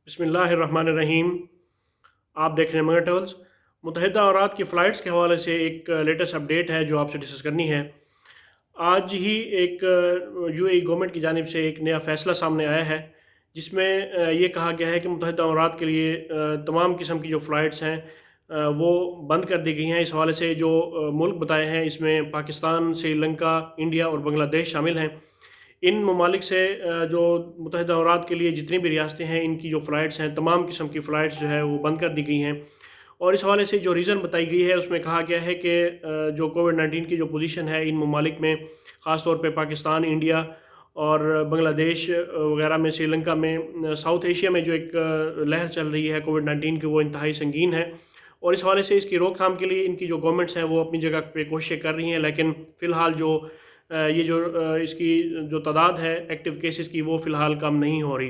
बिस्मिल्लाहिर्रहमानिर्रहीम। आप देख रहे हैं मगर ट्रैवल्स। मुत्तहिदा अमारात की फ़्लाइट्स के हवाले से एक लेटेस्ट अपडेट है जो आपसे डिस्कस करनी है। आज ही एक यूएई गवर्नमेंट की जानिब से एक नया फ़ैसला सामने आया है, जिसमें ये कहा गया है कि मुत्तहिदा अमारात के लिए तमाम किस्म की जो फ़्लाइट्स हैं वो बंद कर दी गई हैं। इस हवाले से जो मुल्क बताए हैं, इसमें पाकिस्तान, श्रीलंका, इंडिया और बांग्लादेश शामिल हैं। इन ममालिक से जो मुत्तहिदा अमारात के लिए जितनी भी रियासतें हैं, इनकी जो फ़्लाइट्स हैं, तमाम किस्म की फ़्लाइट्स जो है वो बंद कर दी गई हैं। और इस हवाले से जो रीज़न बताई गई है, उसमें कहा गया है कि जो कोविड-19 की जो पोजीशन है इन ममालिक में, ख़ास तौर पे पाकिस्तान, इंडिया और बांग्लादेश वगैरह में, श्रीलंका में, साउथ एशिया में जो एक लहर चल रही है कोविड-19 की, वो इंतहाई संगीन है। और इस हवाले से इसकी रोकथाम के लिए इनकी जो गवर्नमेंट्स हैं वो अपनी जगह पे कोशिशें कर रही हैं, लेकिन फ़िलहाल जो ये जो इसकी जो तादाद है एक्टिव केसेस की, वो फ़िलहाल कम नहीं हो रही।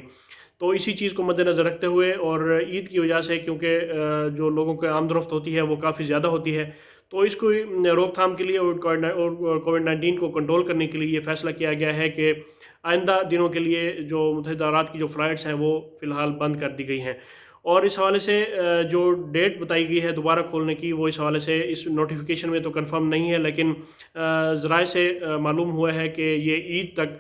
तो इसी चीज़ को मद्देनज़र रखते हुए और ईद की वजह से, क्योंकि जो लोगों की आमद-ओ-रफ़्त होती है वो काफ़ी ज़्यादा होती है, तो इसको रोकथाम के लिए और कोविड-19 को कंट्रोल करने के लिए ये फ़ैसला किया गया है कि आइंदा दिनों के लिए जो मुत्तहिदा अमारात की जो फ़्लाइट्स हैं वो फ़िलहाल बंद कर दी गई हैं। और इस हवाले से जो डेट बताई गई है दोबारा खोलने की, वो इस हवाले से इस नोटिफिकेशन में तो कंफर्म नहीं है, लेकिन ज़राए से मालूम हुआ है कि ये ईद तक,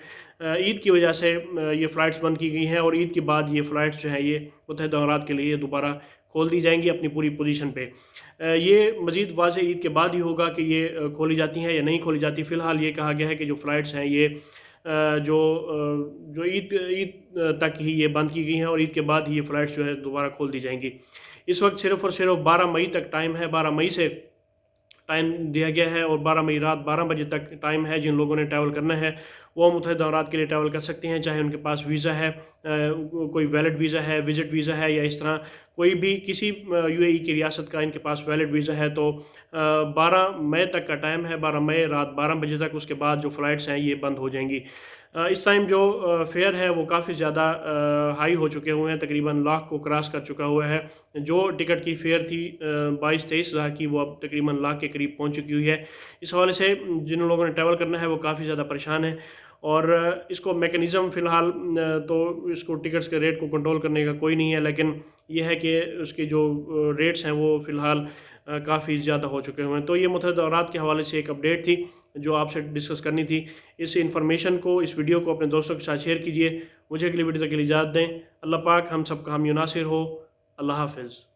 ईद की वजह से ये फ़्लाइट्स बंद की गई हैं और ईद के बाद ये फ़्लाइट्स जो हैं ये मुत्तहिदा अमारात के लिए दोबारा खोल दी जाएंगी अपनी पूरी पोजीशन पे। ये मज़ीद वाज़ेह ईद के बाद ही होगा कि ये खोली जाती हैं या नहीं खोली जाती। फ़िलहाल ये कहा गया है कि जो फ़्लाइट्स हैं ये जो ईद ईद तक ही ये बंद की गई हैं और ईद के बाद ही ये फ़्लाइट्स जो है दोबारा खोल दी जाएंगी। इस वक्त सिर्फ़ और सिर्फ 12 मई तक टाइम है, 12 मई से टाइम दिया गया है और 12 मई रात 12 बजे तक टाइम है। जिन लोगों ने ट्रैवल करना है वो मुत्तहिदा अमारात के लिए ट्रैवल कर सकते हैं, चाहे उनके पास वीज़ा है, कोई वैलिड वीज़ा है, विज़िट वीज़ा है, या इस तरह कोई भी किसी यूएई की रियासत का इनके पास वैलिड वीज़ा है। तो 12 मई तक का टाइम है, 12 मई रात 12 बजे तक। उसके बाद जो फ़्लाइट्स हैं ये बंद हो जाएंगी। इस टाइम जो फेयर है वो काफ़ी ज़्यादा हाई हो चुके हुए हैं, तकरीबन लाख को क्रॉस कर चुका हुआ है। जो टिकट की फ़ेयर थी 22-23 हज़ार की, वो अब तकरीबन लाख के करीब पहुंच चुकी हुई है। इस हवाले से जिन लोगों ने ट्रैवल करना है वो काफ़ी ज़्यादा परेशान है। और इसको मैकेनिज़्म फ़िलहाल तो इसको टिकट्स के रेट को कंट्रोल करने का कोई नहीं है, लेकिन ये है कि उसके जो रेट्स हैं वो फ़िलहाल काफ़ी ज़्यादा हो चुके हुए हैं। तो ये मुत्तहिदा अमारात के हवाले से एक अपडेट थी जो आपसे डिस्कस करनी थी। इस इन्फॉर्मेशन को, इस वीडियो को अपने दोस्तों के साथ शेयर कीजिए। मुझे अगली वीडियो तक के लिए इजाज़त दें। अल्लाह पाक हम सब का हामी नासिर हो। अल्लाह हाफ़िज़।